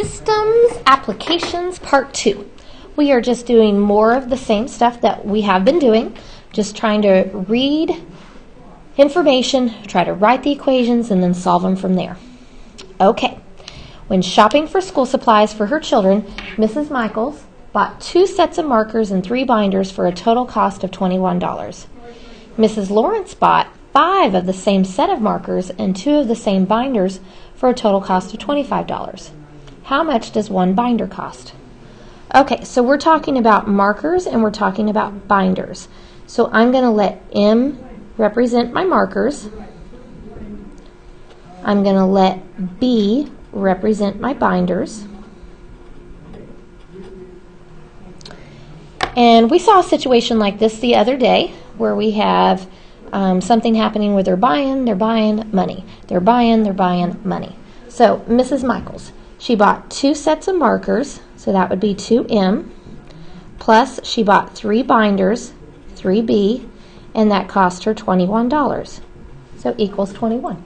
Systems Applications Part 2. We are just doing more of the same stuff that we have been doing, just trying to read information, try to write the equations, and then solve them from there. Okay, when shopping for school supplies for her children, Mrs. Michaels bought 2 sets of markers and 3 binders for a total cost of $21. Mrs. Lawrence bought 5 of the same set of markers and 2 of the same binders for a total cost of $25. How much does one binder cost? Okay, so we're talking about markers and we're talking about binders. So I'm going to let M represent my markers. I'm going to let B represent my binders. And we saw a situation like this the other day where we have something happening where they're buying money. They're buying money. So Mrs. Michaels, she bought 2 sets of markers, so that would be 2M, plus she bought 3 binders, 3B, and that cost her $21, so equals 21.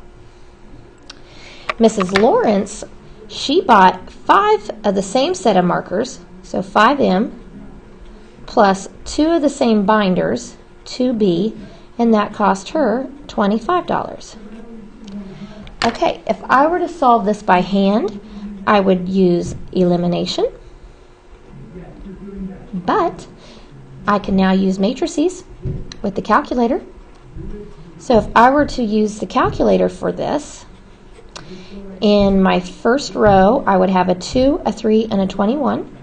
Mrs. Lawrence, she bought 5 of the same set of markers, so 5M, plus 2 of the same binders, 2B, and that cost her $25. Okay, if I were to solve this by hand, I would use elimination, but I can now use matrices with the calculator. So if I were to use the calculator for this, in my first row I would have a 2, a 3, and a 21.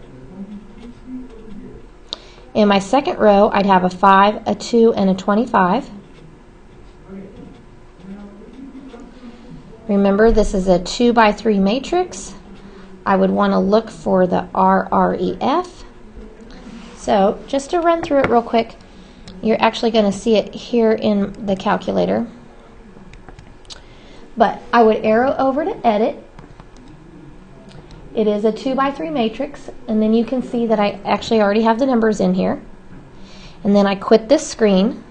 In my second row I'd have a 5, a 2, and a 25. Remember, this is a 2 by 3 matrix. I would want to look for the RREF. So just to run through it real quick, you're actually going to see it here in the calculator. But I would arrow over to edit. It is a 2 by 3 matrix, and then you can see that I actually already have the numbers in here. And then I quit this screen.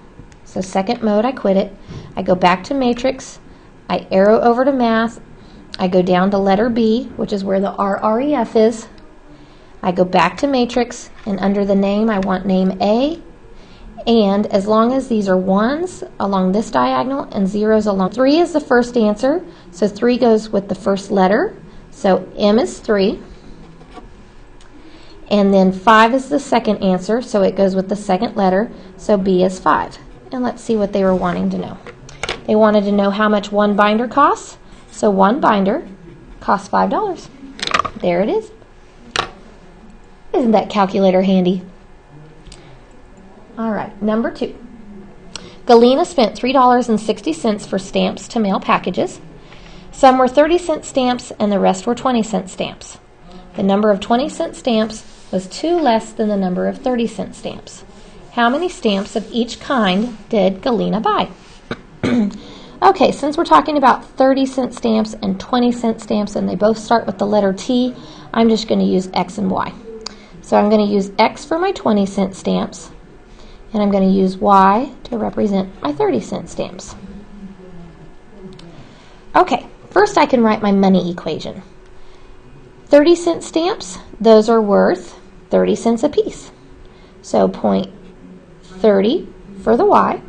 So second mode, I quit it. I go back to matrix. I arrow over to math. I go down to letter B, which is where the RREF is. I go back to matrix, and under the name, I want name A. And as long as these are 1s along this diagonal and 0s along, 3 is the first answer, so 3 goes with the first letter. So M is 3. And then 5 is the second answer, so it goes with the second letter, so B is 5. And let's see what they were wanting to know. They wanted to know how much one binder costs. So one binder costs $5. There it is. Isn't that calculator handy? All right, number 2. Galena spent $3.60 for stamps to mail packages. Some were 30-cent stamps and the rest were 20-cent stamps. The number of 20-cent stamps was 2 less than the number of 30-cent stamps. How many stamps of each kind did Galena buy? Okay, since we're talking about 30-cent stamps and 20-cent stamps and they both start with the letter T, I'm just going to use X and Y. So I'm going to use X for my 20-cent stamps, and I'm going to use Y to represent my 30-cent stamps. Okay, first I can write my money equation. 30-cent stamps, those are worth 30 cents a piece. So 0.30 for the Y,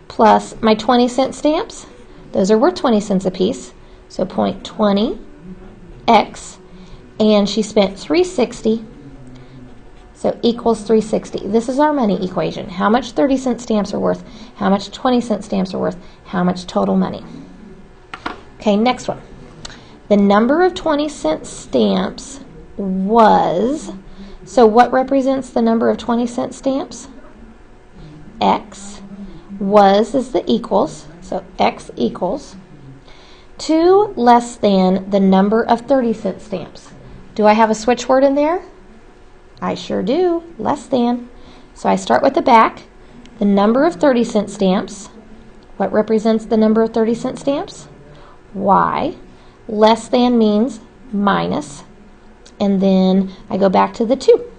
plus my 20-cent stamps, those are worth 20 cents a piece, so 0.20 X, and she spent $3.60, so equals $3.60. This is our money equation. How much 30-cent stamps are worth, how much 20-cent stamps are worth, how much total money. Okay, next one. The number of 20-cent stamps was, so what represents the number of 20-cent stamps? X. Was is the equals, so X equals 2 less than the number of 30-cent stamps. Do I have a switch word in there? I sure do, less than. So I start with the back, the number of 30-cent stamps. What represents the number of 30-cent stamps? Y. Less than means minus, and then I go back to the 2.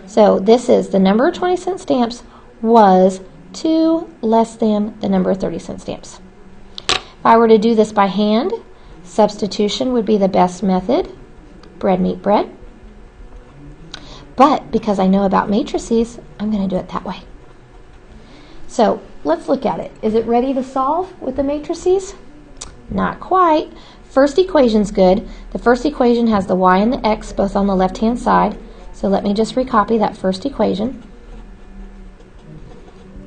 So this is the number of 20-cent stamps was 2 less than the number of 30-cent stamps. If I were to do this by hand, substitution would be the best method. bread, meat, bread. But because I know about matrices, I'm going to do it that way. So let's look at it. Is it ready to solve with the matrices? Not quite. First equation's good. The first equation has the y and the x both on the left-hand side. So let me just recopy that first equation.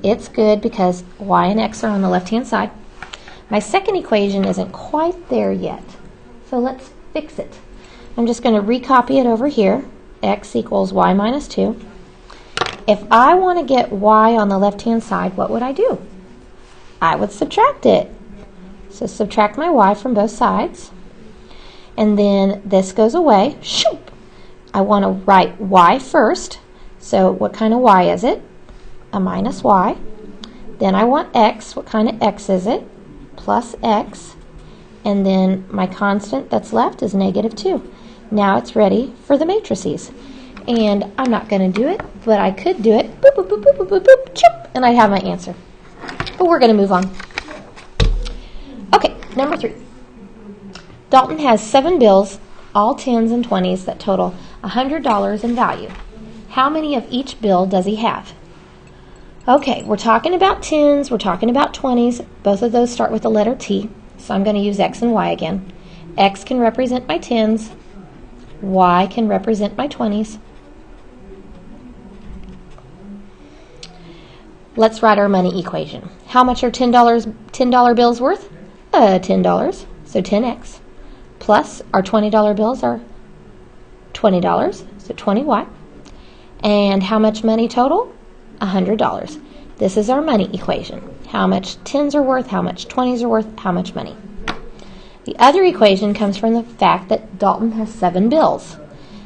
It's good because y and x are on the left-hand side. My second equation isn't quite there yet. So let's fix it. I'm just going to recopy it over here. X equals y minus 2. If I want to get y on the left-hand side, what would I do? I would subtract it. So subtract my y from both sides. And then this goes away. Shoop! I want to write y first. So what kind of y is it? A minus y. Then I want x. What kind of x is it? Plus x. And then my constant that's left is negative 2. Now it's ready for the matrices. And I'm not going to do it, but I could do it. Boop, boop, boop, boop, boop, boop, boop, choop, and I have my answer. But we're going to move on. Okay, number 3. Dalton has 7 bills, all 10s and 20s, that total $100 in value. How many of each bill does he have? Okay, we're talking about 10s, we're talking about 20s. Both of those start with the letter T, so I'm going to use X and Y again. X can represent my 10s. Y can represent my 20s. Let's write our money equation. How much are $10 bills worth? $10, so 10x. Plus our $20 bills are $20, so 20y. And how much money total? $100. This is our money equation. How much 10s are worth, how much 20s are worth, how much money. The other equation comes from the fact that Dalton has 7 bills.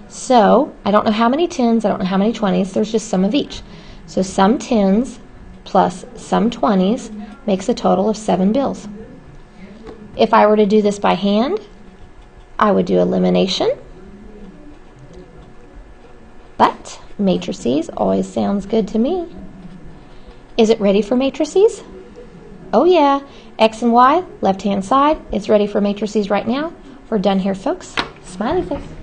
So I don't know how many 10s, I don't know how many 20s, there's just some of each. So some 10s plus some 20s makes a total of 7 bills. If I were to do this by hand, I would do elimination. But matrices always sounds good to me. Is it ready for matrices? Oh yeah. X and Y, left-hand side. It's ready for matrices right now. We're done here, folks. Smiley face.